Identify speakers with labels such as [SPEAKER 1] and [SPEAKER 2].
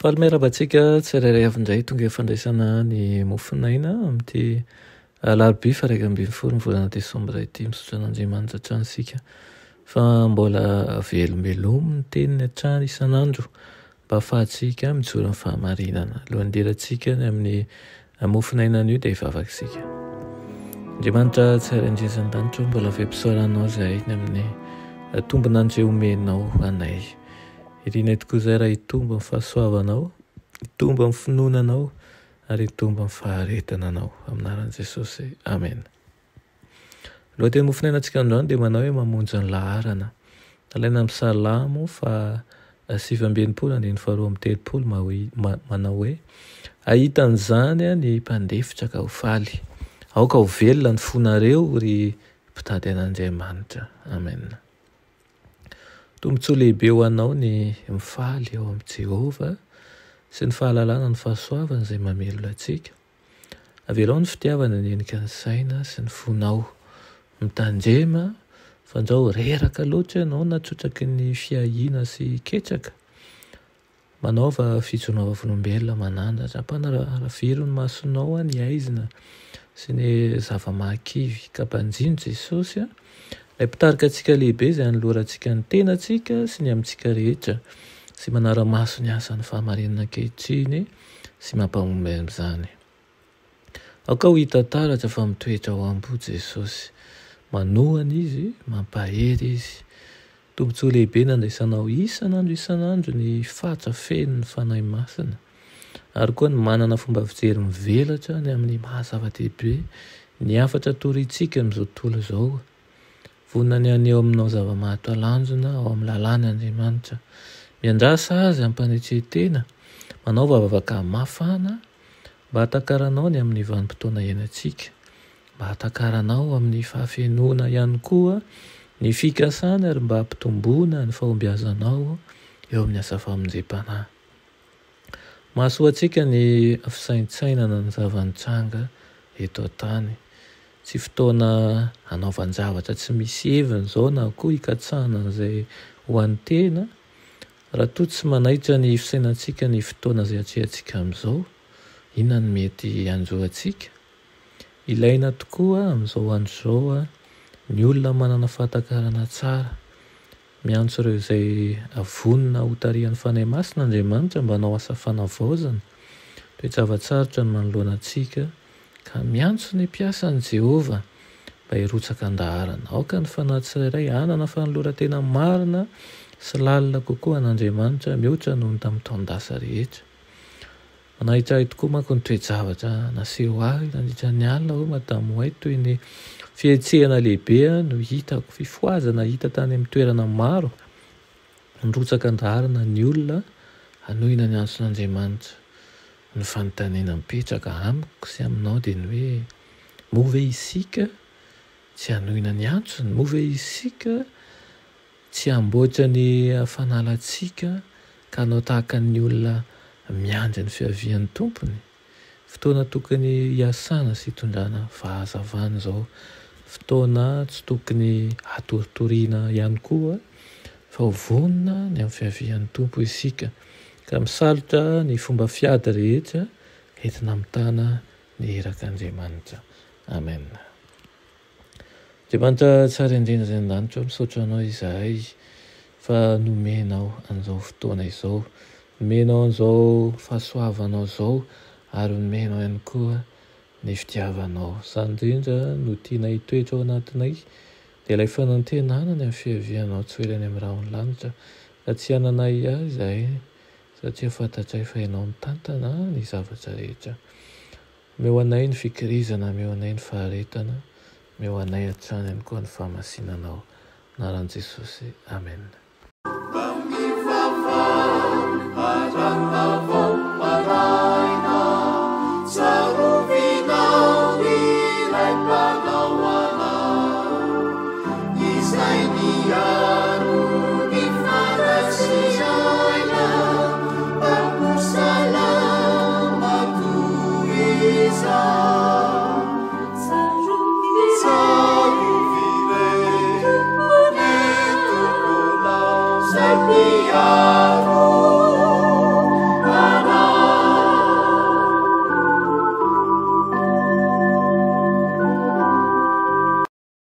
[SPEAKER 1] Fahameravatsika tsirairay avindray tonga fandraisana ny mofinaina amin'ity alarobia fa 1 volana desambra ity misotro an'Andriamanitra hatrany isika fa mbola velombelominy ny teniny hatrany isan'andro mba ahafahantsika mijoro amin'ny fahamarinana. Alohan'hidirantsika ny amin'ny mofinaina an'io dia hivavaka isika. Andriamanitra tsara indrinizan-danitra mbola veam-pisaoranao izahay ny amin'ny tombon'andro omenao anay. Irina tokoa izay raha hitombo amin'ny fahasoavanao, hitombo amin'ny finoananao ary hitombo amin'ny faharetananao aminaran'i Jesosy. Amen. Lohateny mofinainantsika androany dia manao hoe mamonjy ny laharana. Alaina amin'ny Salamo fa 7:2-2 manao hoe ahitan'izany ny mpandefitra ka ho faly. Aoka ho velona ny fonareo ry mpitady an'Andriamanitra. Amen. Tombontsy lehibe ho anao ny mifaly ao amin'i Jehovah sy ny fahalalana ny fahasoavana izay mamelona antsika. Avelao ny fitiavana ninika ny saina sy ny fonao. Mitandrema fa andrao reraka loatra ianao na trotraky ny fiahiana sy ketraka. Manaova fijonoava volombelona manandratra. Ampanaraviry ny masonao ny aizina sy ny zava-mahakivy ka mpanjino Jesosy ilay mpitarika antsika lehibe izay anolorantsika ny tenantsika sy ny amintsika rehetra sy manara-maso ny asan'ny fahamarinana ankehitriny sy mampahomby amin'izany. Aoka ho hita taratra fa mitoetra ao ambo Jesosy. Manohana izy, mampahery izy. Tombontsy lehibe nandraisanao isan'andro ny fatra feno ny fanahy masina. Ary koa ny manana fomba fijery mivelatra ny amin'ny mahazava-dehibe ny afatra torintsika amin'izao tontolo izao. Vonina ny aneo aminao zava-mahatalanjona ao amin'ny lalàny Andriamanitra. Miandrasa azy ampanetretena, manao vavaka mafana mba hatakaranao ny amin'ny vanim-potoana iainantsika, mba hatakaranao amin'ny fahafenoana ihany koa ny fikasana ary mba hampitomboana ny fahombiazanao eo amin'ny asa famonjem-panahy. Mahasoa antsika ny fisaintsainana ny zava-nitranga eto an-tany. Tsy fotoana hanaovan-javatra tsy misy heviny izao na koa hikatsahana izay ho an'ny tena raha toa tsy manaitra ny fisainantsika ny fotoana izay hatrehantsika amin'izao. Inona ny mety hanjoantsika? Ilaina tokoa amin'izao andro izao ny olona manana fahatakarana tsara, miantso ireo izay avonina ho tarihan'ny fanahy masin'Andriamanitra mba hanao asa fanavaozana. Toe-javatsarotra ny manoloana antsika ka miantso ny mpiasan'i Jehovah mba hirotsaka andaharana. Aoka ny fanahy tsirairay hanana fanoloran-tena marina sy lalina kokoa an'Andriamanitra mihoatra noho ny tamin'ny taon-dasa rehetra. Manahitra ahy tokoa manko ny toe-javatra naseho ahy nandritra ny alina aho matamin'ny ho ahy toy ny fihetsehana lehibe no hitako, fifoazana hita tany amin'ny toerana maro, nirotsaka andaharana ny olona hanohina ny antson'Andriamanitra. Ny fanontaniana mipetraka amiko sy aminao dia ny hoe move isika tsy hanohina ny antsony, move isika tsy hamboatra ny fanalantsika ka hanao tahaka ny olona miandry ny fiavian'ny tompony. Fotoana tokony hiasana sy hitondrana fahazavana izao. Fotoana tsy tokony hatoritoriana ihany koa fa ho vonina ny amin'ny fiavian'ny tompo isika ka misalotra ny fomba fiady rehetra entina mitana ny herak'Andriamanitra. Amen. Andriamanitra tsara indrindra izay an-danitra misaotra anao izahay fa nomenao an'izao fotoana izao, nomenao an'izao fahasoavanao izao ary nomenao ihany koa ny fitiavanao. Izany indrindra no tiana hitoetra ao anatinay dia ilay fanantenana ny amin'ny fiavianao tsy ho elany amin'ny rahona lanitra ka tsy hananay ahy izahay satria fantatray fa ianao mitantana ny zavatra rehetra. Omeo anay ny fikirizana, omeo anay ny faharetana, omeo anay hatrany ihany koa ny fahamasinanao. Anaran'i Jesosy. Amen.
[SPEAKER 2] Salama tu isa Alleluia.